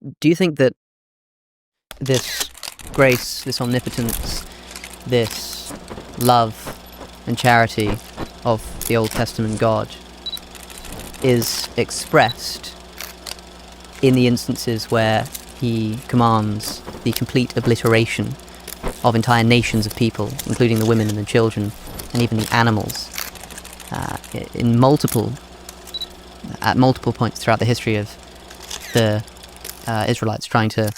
Do you think that this grace, this omnipotence, this love and charity of the Old Testament God is expressed in the instances where he commands the complete obliteration of entire nations of people, including the women and the children, and even the animals, at multiple points throughout the history of the Israelites trying to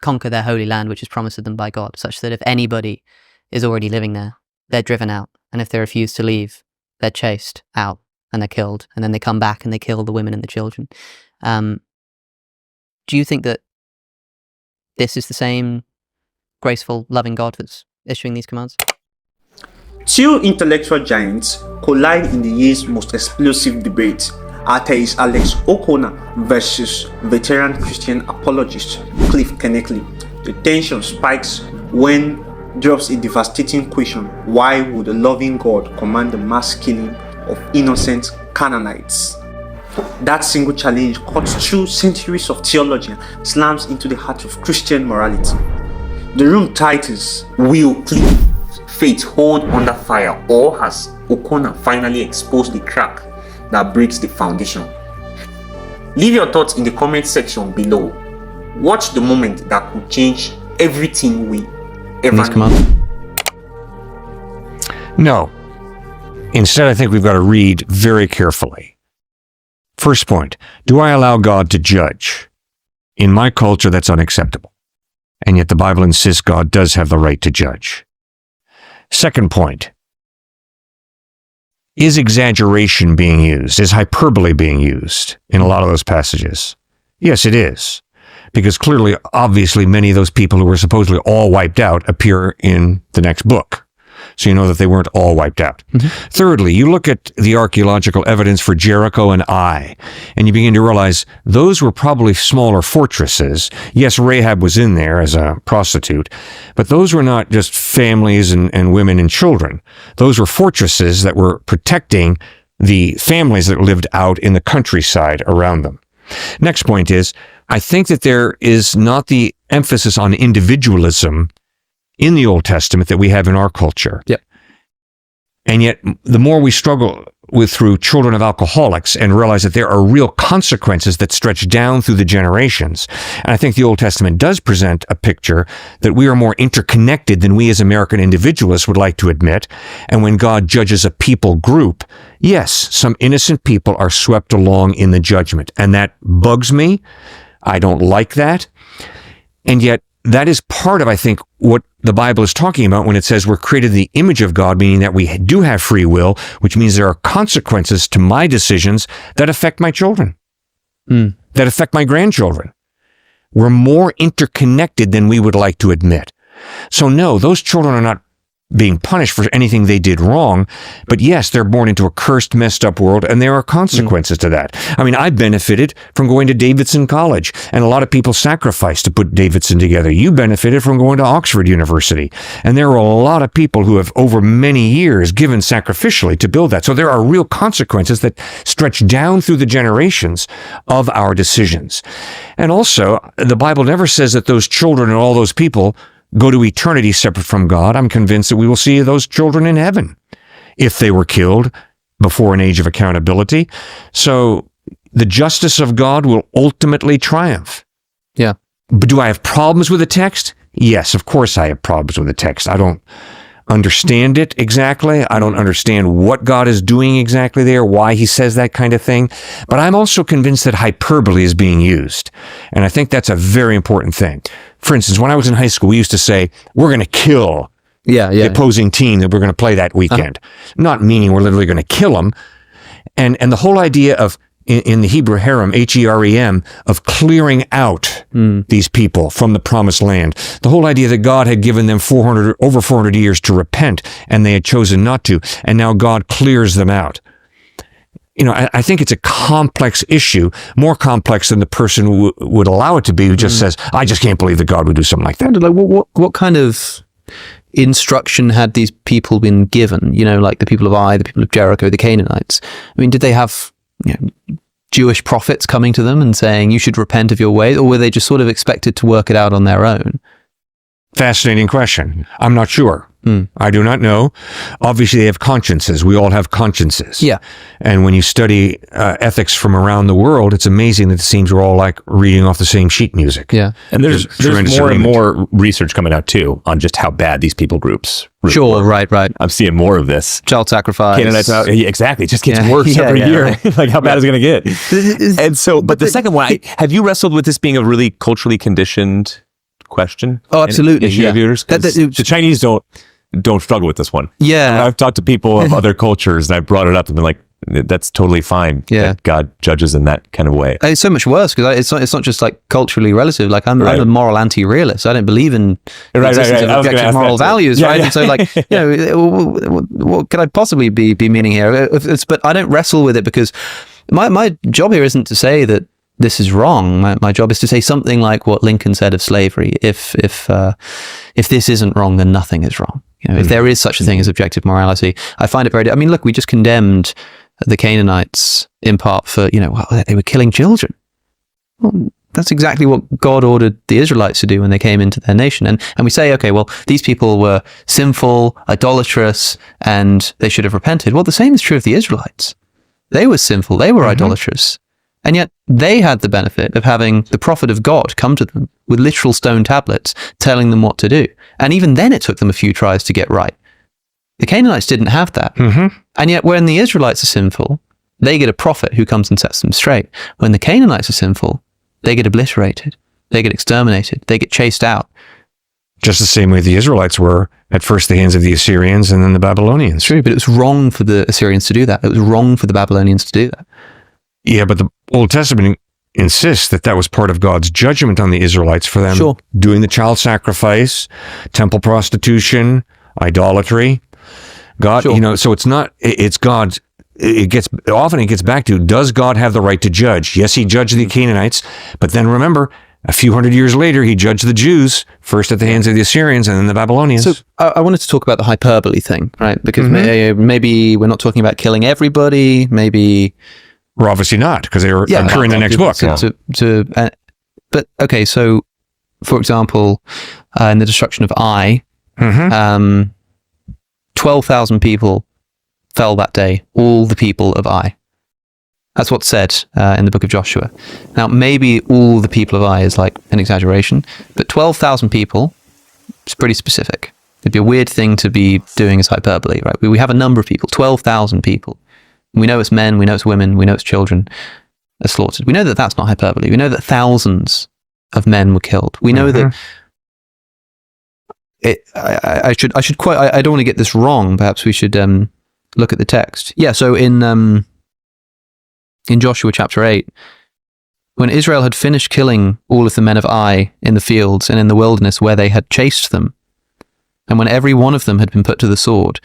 conquer their holy land, which is promised to them by God, such that if anybody is already living there, they're driven out, and if they refuse to leave, they're chased out and they're killed, and then they come back and they kill the women and the children. Do you think that this is the same graceful, loving God that's issuing these commands? Two intellectual giants collide in the year's most explosive debate: atheist Alex O'Connor versus veteran Christian apologist Cliffe Knechtle. The tension spikes when drops a devastating question: why would a loving God command the mass killing of innocent Canaanites? That single challenge cuts through centuries of theology and slams into the heart of Christian morality. The room tightens. Will Cliffe's faith hold under fire, or has O'Connor finally exposed the crack that breaks the foundation? Leave your thoughts in the comment section below. Watch the moment that could change everything we ever knew. No. Instead, I think we've got to read very carefully. First point, do I allow God to judge? In my culture, that's unacceptable. And yet the Bible insists God does have the right to judge. Second point, is exaggeration being used? Is hyperbole being used in a lot of those passages? Yes, it is. Because clearly, obviously, many of those people who were supposedly all wiped out appear in the next book. So you know that they weren't all wiped out. Mm-hmm. Thirdly, you look at the archaeological evidence for Jericho and Ai, and you begin to realize those were probably smaller fortresses. Yes, Rahab was in there as a prostitute, but those were not just families and women and children. Those were fortresses that were protecting the families that lived out in the countryside around them. Next point is, I think that there is not the emphasis on individualism in the Old Testament that we have in our culture. Yep. And yet, the more we struggle through children of alcoholics and realize that there are real consequences that stretch down through the generations. And I think the Old Testament does present a picture that we are more interconnected than we as American individualists would like to admit. And when God judges a people group, yes, some innocent people are swept along in the judgment. And that bugs me. I don't like that. And yet, that is part of, I think, what the Bible is talking about when it says we're created in the image of God, meaning that we do have free will, which means there are consequences to my decisions that affect my children, that affect my grandchildren. We're more interconnected than we would like to admit. So no, those children are not being punished for anything they did wrong, but yes, they're born into a cursed, messed up world, and there are consequences to that. I mean, I benefited from going to Davidson College, and a lot of people sacrificed to put Davidson together. You benefited from going to Oxford University, and there are a lot of people who have, over many years, given sacrificially to build that. So there are real consequences that stretch down through the generations of our decisions. And also, the Bible never says that those children and all those people go to eternity separate from God. I'm convinced that we will see those children in heaven if they were killed before an age of accountability. So the justice of God will ultimately triumph. Yeah. But do I have problems with the text? Yes, of course I have problems with the text. I don't understand it exactly. I don't understand what God is doing exactly there, why he says that kind of thing. But I'm also convinced that hyperbole is being used. And I think that's a very important thing. For instance, when I was in high school, we used to say, we're going to kill the opposing team that we're going to play that weekend. Not meaning we're literally going to kill them. And the whole idea of, in the Hebrew herem, H-E-R-E-M, of clearing out these people from the promised land. The whole idea that God had given them over 400 years to repent, and they had chosen not to, and now God clears them out. You know, I think it's a complex issue, more complex than the person would allow it to be, who just says, I just can't believe that God would do something like that. What kind of instruction had these people been given? You know, like the people of Ai, the people of Jericho, the Canaanites. I mean, did they have Jewish prophets coming to them and saying, you should repent of your ways, or were they just sort of expected to work it out on their own? Fascinating question. I'm not sure. I do not know. Obviously, they have consciences. We all have consciences. Yeah. And when you study ethics from around the world, it's amazing that it seems we're all like reading off the same sheet music. Yeah. And there's more and more research coming out too on just how bad these people groups really Sure, work. right. I'm seeing more of this. Child sacrifice. Canaanites, exactly. It just gets Yeah. worse Yeah, every yeah, year. right. Like how bad is it going to get? And so, but the second one, have you wrestled with this being a really culturally conditioned question? Oh, absolutely. Issue Yeah. of yours? 'Cause the Chinese don't struggle with this one. Yeah. I've talked to people of other cultures and I brought it up and been like, that's totally fine. Yeah. That God judges in that kind of way. It's so much worse because it's not just like culturally relative. Like I'm a moral anti-realist. I don't believe in the existence of objective moral values, right? Yeah. And so like, what could I possibly be meaning here? But I don't wrestle with it because my job here isn't to say that this is wrong. My job is to say something like what Lincoln said of slavery. If this isn't wrong, then nothing is wrong. If there is such a thing as objective morality, I find it very. I mean, look, we just condemned the Canaanites in part for they were killing children. Well, that's exactly what God ordered the Israelites to do when they came into their nation. And we say, okay, well, these people were sinful, idolatrous, and they should have repented. Well, the same is true of the Israelites. They were sinful, they were idolatrous. And yet they had the benefit of having the prophet of God come to them with literal stone tablets telling them what to do. And even then it took them a few tries to get right. The Canaanites didn't have that. And yet when the Israelites are sinful, they get a prophet who comes and sets them straight. When the Canaanites are sinful, they get obliterated. They get exterminated. They get chased out. Just the same way the Israelites were at first the hands of the Assyrians and then the Babylonians. True, but it was wrong for the Assyrians to do that. It was wrong for the Babylonians to do that. Yeah, but the Old Testament insists that was part of God's judgment on the Israelites for them doing the child sacrifice, temple prostitution, idolatry. God, so it's not, it's God. It gets back to, does God have the right to judge? Yes, he judged the Canaanites, but then remember, a few hundred years later, he judged the Jews, first at the hands of the Assyrians and then the Babylonians. So I wanted to talk about the hyperbole thing, right? Because maybe we're not talking about killing everybody, maybe... We're obviously not, because they occur in the next book. But okay, so for example, in the destruction of Ai, 12,000 people fell that day, all the people of Ai. That's what's said in the book of Joshua. Now, maybe all the people of Ai is like an exaggeration, but 12,000 people is pretty specific. It'd be a weird thing to be doing as hyperbole, right? We have a number of people, 12,000 people. We know it's men, we know it's women, we know it's children are slaughtered. We know that that's not hyperbole. We know that thousands of men were killed. We know that I should quote, I don't want to get this wrong. Perhaps we should look at the text. Yeah, so in Joshua chapter 8, when Israel had finished killing all of the men of Ai in the fields and in the wilderness where they had chased them, and when every one of them had been put to the sword,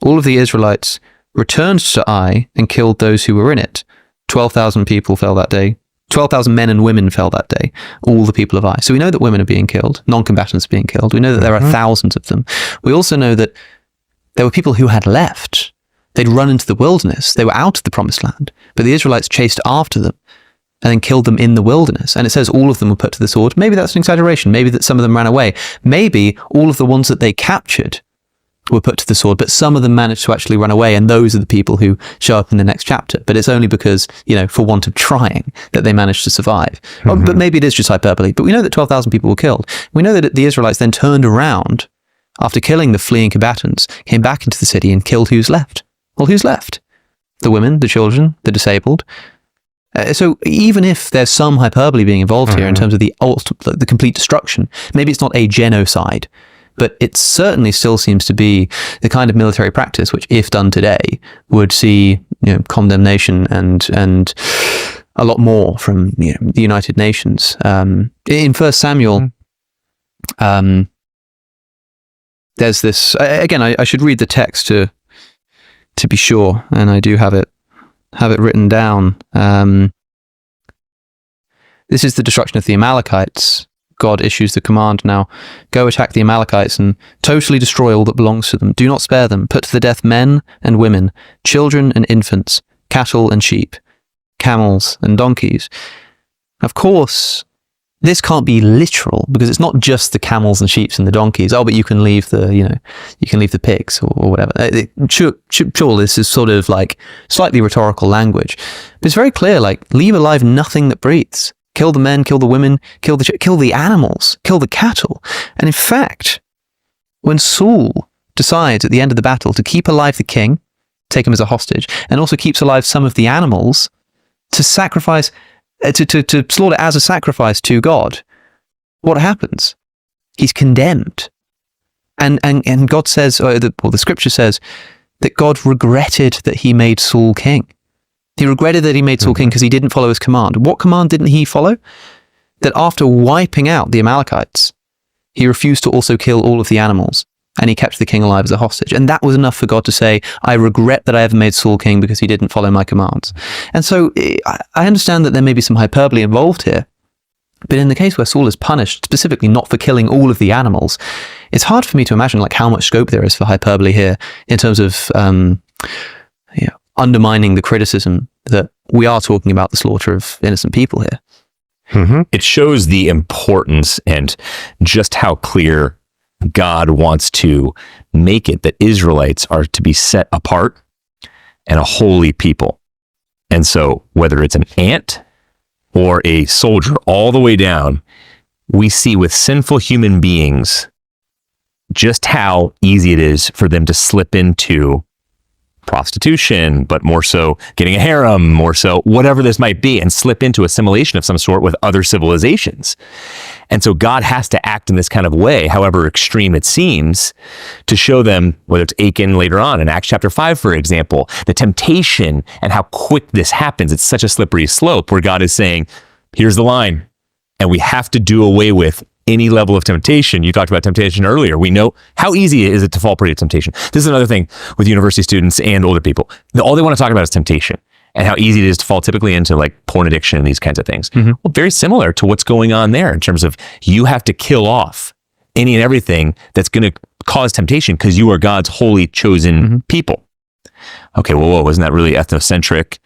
all of the Israelites returned to Ai and killed those who were in it. 12,000 people fell that day. 12,000 men and women fell that day. All the people of Ai. So we know that women are being killed, non-combatants are being killed. We know that there are thousands of them. We also know that there were people who had left. They'd run into the wilderness. They were out of the promised land. But the Israelites chased after them and then killed them in the wilderness. And it says all of them were put to the sword. Maybe that's an exaggeration. Maybe that some of them ran away. Maybe all of the ones that they captured were put to the sword, but some of them managed to actually run away, and those are the people who show up in the next chapter. But it's only because, for want of trying, that they managed to survive. But maybe it is just hyperbole. But we know that 12,000 people were killed. We know that the Israelites then turned around after killing the fleeing combatants, came back into the city and killed who's left. Well, who's left? The women, the children, the disabled. So even if there's some hyperbole being involved here in terms of the complete destruction, maybe it's not a genocide, but it certainly still seems to be the kind of military practice which, if done today, would see condemnation and a lot more from the United Nations. In 1 Samuel, there's this. Again, I should read the text to be sure, and I do have it written down. This is the destruction of the Amalekites. God issues the command, now go attack the Amalekites and totally destroy all that belongs to them. Do not spare them. Put to the death men and women, children and infants, cattle and sheep. camels and donkeys. Of course, this can't be literal, because it's not just the camels and sheep and the donkeys. Oh, but you can leave the, you can leave the pigs or whatever. Sure, this is sort of like slightly rhetorical language, but it's very clear, like, leave alive nothing that breathes. Kill the men, kill the women, kill the animals, kill the cattle. And in fact, when Saul decides at the end of the battle to keep alive the king, take him as a hostage, and also keeps alive some of the animals to sacrifice, to slaughter as a sacrifice to God, what happens? He's condemned. And God says, or the scripture says, that God regretted that he made Saul king. He regretted that he made Saul king because he didn't follow his command. What command didn't he follow? That after wiping out the Amalekites, he refused to also kill all of the animals, and he kept the king alive as a hostage. And that was enough for God to say, I regret that I ever made Saul king because he didn't follow my commands. And so I understand that there may be some hyperbole involved here, but in the case where Saul is punished, specifically not for killing all of the animals, it's hard for me to imagine like how much scope there is for hyperbole here in terms of undermining the criticism that we are talking about the slaughter of innocent people here. Mm-hmm. It shows the importance and just how clear God wants to make it that Israelites are to be set apart and a holy people. And so whether it's an ant or a soldier all the way down, we see with sinful human beings just how easy it is for them to slip into prostitution, but more so getting a harem, more so whatever this might be, and slip into assimilation of some sort with other civilizations. And so God has to act in this kind of way, however extreme it seems, to show them, whether it's Achan later on in Acts chapter 5, for example, the temptation and how quick this happens. It's such a slippery slope where God is saying, here's the line, and we have to do away with any level of temptation. You talked about temptation earlier. We know how easy is it to fall prey to temptation. This is another thing with university students and older people. All they want to talk about is temptation and how easy it is to fall typically into like porn addiction and these kinds of things. Mm-hmm. Well, very similar to what's going on there in terms of you have to kill off any and everything that's going to cause temptation because you are God's holy chosen people. Okay, whoa, isn't that really ethnocentric?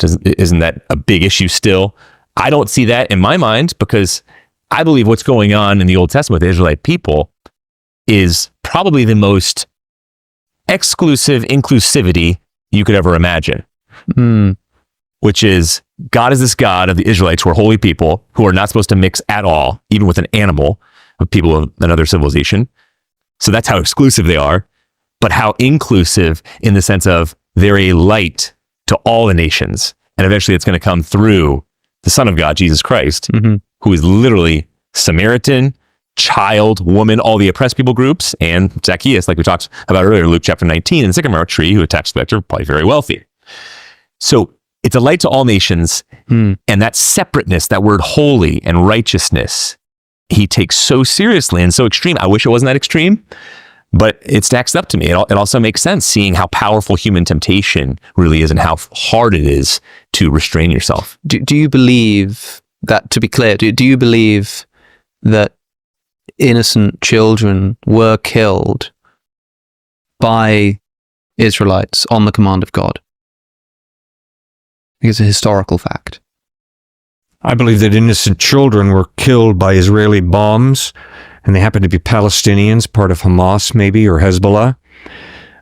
Isn't that a big issue still? I don't see that in my mind because I believe what's going on in the Old Testament with the Israelite people is probably the most exclusive inclusivity you could ever imagine. Which is, God is this God of the Israelites who are holy people who are not supposed to mix at all, even with an animal, with people of another civilization. So that's how exclusive they are, but how inclusive in the sense of they're a light to all the nations. And eventually it's going to come through the Son of God, Jesus Christ, who is literally Samaritan, child, woman, all the oppressed people groups, and Zacchaeus, like we talked about earlier, Luke chapter 19, and the sycamore tree, who attached to the vector, probably very wealthy. So it's a light to all nations, and that separateness, that word holy and righteousness, he takes so seriously and so extreme. I wish it wasn't that extreme, but it stacks up to me. It also makes sense seeing how powerful human temptation really is and how hard it is to restrain yourself. Do you believe that, to be clear, do you believe that innocent children were killed by Israelites on the command of God? It's a historical fact. I believe that innocent children were killed by Israeli bombs, and they happen to be Palestinians, part of Hamas maybe, or Hezbollah.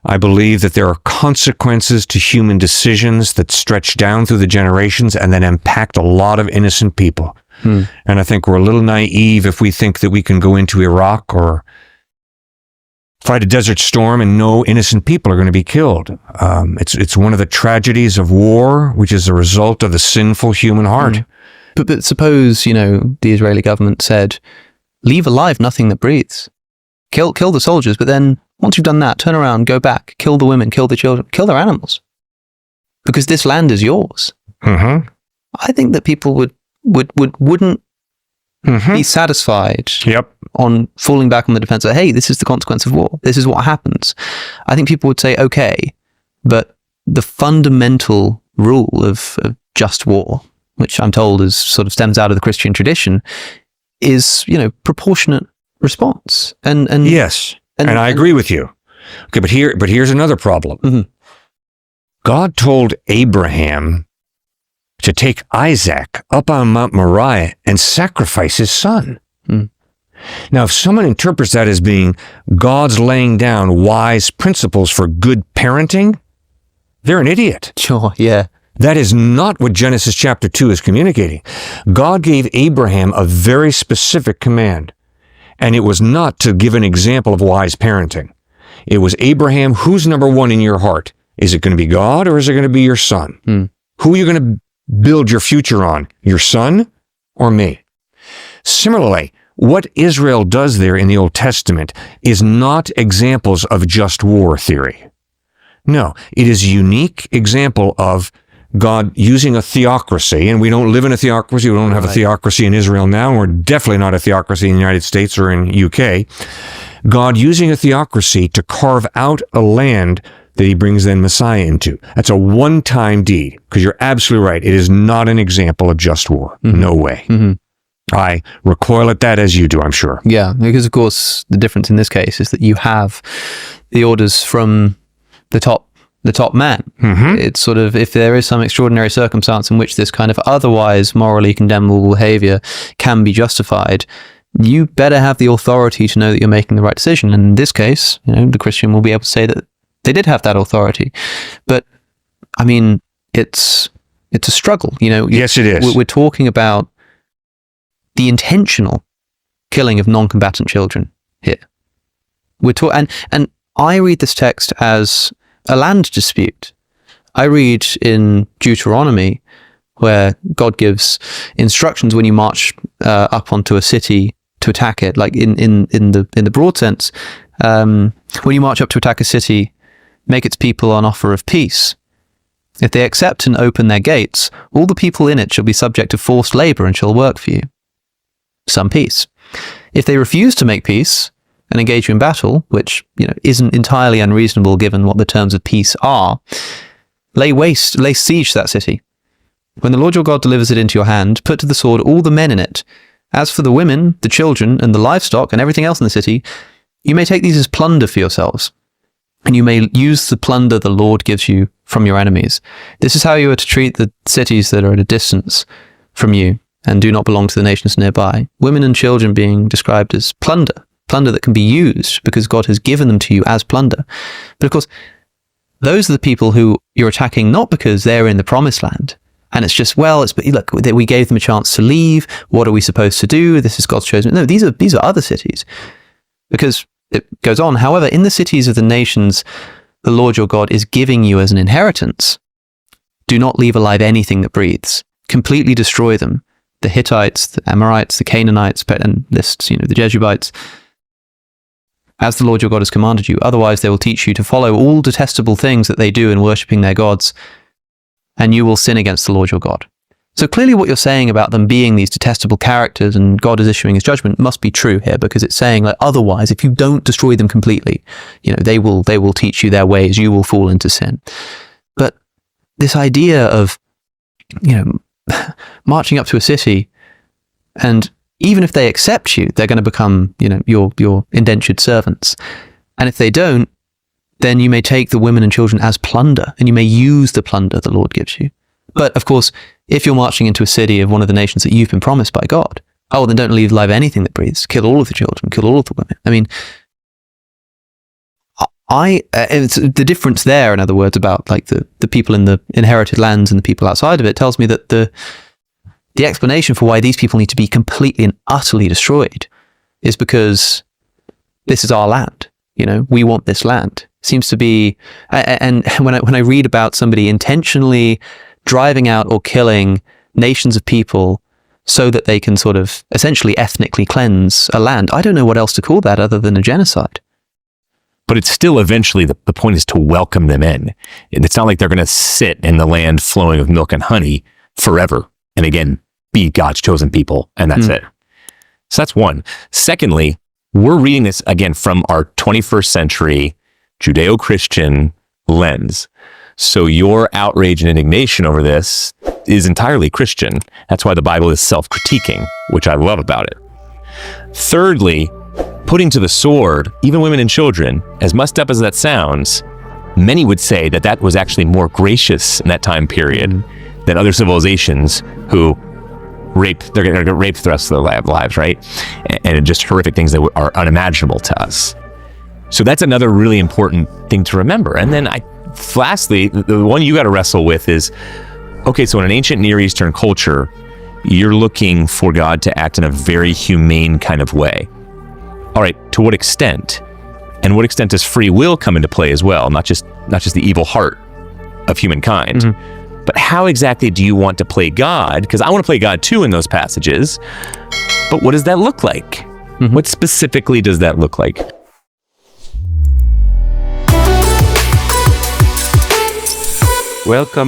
I believe that there are consequences to human decisions that stretch down through the generations and then impact a lot of innocent people. And I think we're a little naive if we think that we can go into Iraq or fight a desert storm and no innocent people are going to be killed. It's one of the tragedies of war, which is a result of the sinful human heart. But suppose, the Israeli government said, leave alive nothing that breathes. Kill the soldiers, but then once you've done that, turn around, go back, kill the women, kill the children, kill their animals. Because this land is yours. I think that people wouldn't be satisfied on falling back on the defense of, hey, this is the consequence of war. This is what happens. I think people would say, okay, but the fundamental rule of just war, which I'm told is sort of stems out of the Christian tradition, is, proportionate response. And yes, and I agree with you. Okay, but here's another problem. God told Abraham to take Isaac up on Mount Moriah and sacrifice his son. Now, if someone interprets that as being God's laying down wise principles for good parenting, they're an idiot. Sure, yeah. That is not what Genesis chapter 2 is communicating. God gave Abraham a very specific command, and it was not to give an example of wise parenting. It was, Abraham, who's number one in your heart? Is it going to be God, or is it going to be your son? Who are you going to build your future on? Your son or me? Similarly, what Israel does there in the Old Testament is not examples of just war theory. No, it is a unique example of God using a theocracy, and we don't live in a theocracy. We don't have a theocracy in Israel now. We're definitely not a theocracy in the United States or in UK. God using a theocracy to carve out a land that he brings then Messiah into. That's a one-time deed, because you're absolutely right. It is not an example of just war. No way. I recoil at that as you do, I'm sure. Yeah, because of course the difference in this case is that you have the orders from the top man. It's sort of, if there is some extraordinary circumstance in which this kind of otherwise morally condemnable behavior can be justified, you better have the authority to know that you're making the right decision. And in this case, the Christian will be able to say that they did have that authority. But I mean, it's a struggle. Yes, it is. We're talking about the intentional killing of non-combatant children here. And I read this text as a land dispute. I read in Deuteronomy where God gives instructions when you march up onto a city to attack it, like in the broad sense. When you march up to attack a city, make its people an offer of peace. If they accept and open their gates, all the people in it shall be subject to forced labor and shall work for you. Some peace. If they refuse to make peace and engage you in battle, which isn't entirely unreasonable given what the terms of peace are, lay siege to that city. When the Lord your God delivers it into your hand, put to the sword all the men in it. As for the women, the children, and the livestock, and everything else in the city, you may take these as plunder for yourselves, and you may use the plunder the Lord gives you from your enemies. This is how you are to treat the cities that are at a distance from you and do not belong to the nations nearby. Women and children being described as plunder that can be used because God has given them to you as plunder. But of course, those are the people who you're attacking not because they're in the promised land. And it's just, look, we gave them a chance to leave. What are we supposed to do? This is God's chosen. No, these are other cities. Because it goes on, however, in the cities of the nations, the Lord your God is giving you as an inheritance. Do not leave alive anything that breathes. Completely destroy them. The Hittites, the Amorites, the Canaanites, and lists, the Jebusites, as the Lord your God has commanded you. Otherwise, they will teach you to follow all detestable things that they do in worshipping their gods, and you will sin against the Lord your God. So clearly what you're saying about them being these detestable characters and God is issuing his judgment must be true here, because it's saying, like, otherwise, if you don't destroy them completely, they will teach you their ways, you will fall into sin. But this idea of, marching up to a city, and even if they accept you, they're going to become, your indentured servants. And if they don't, then you may take the women and children as plunder, and you may use the plunder the Lord gives you. But of course, if you're marching into a city of one of the nations that you've been promised by God, then don't leave alive anything that breathes. Kill all of the children, kill all of the women. I mean, it's the difference there, in other words, about like the people in the inherited lands and the people outside of it, tells me that the explanation for why these people need to be completely and utterly destroyed is because this is our land. We want this land. Seems to be, and when I read about somebody intentionally driving out or killing nations of people so that they can sort of essentially ethnically cleanse a land, I don't know what else to call that other than a genocide. But it's still eventually, the point is to welcome them in. And it's not like they're going to sit in the land flowing with milk and honey forever. And again, be God's chosen people. And that's it. So that's one. Secondly, we're reading this again from our 21st century Judeo-Christian lens. So your outrage and indignation over this is entirely Christian. That's why the Bible is self-critiquing, which I love about it. Thirdly, putting to the sword, even women and children, as messed up as that sounds, many would say that was actually more gracious in that time period than other civilizations who they're going to get raped the rest of their lives, right? And just horrific things that are unimaginable to us. So that's another really important thing to remember. And then lastly, the one you got to wrestle with is, okay, so in an ancient Near Eastern culture, you're looking for God to act in a very humane kind of way. All right, to what extent? And what extent does free will come into play as well? Not just the evil heart of humankind. Mm-hmm. But how exactly do you want to play God? Because I want to play God too in those passages. But what does that look like? Mm-hmm. What specifically does that look like? Welcome.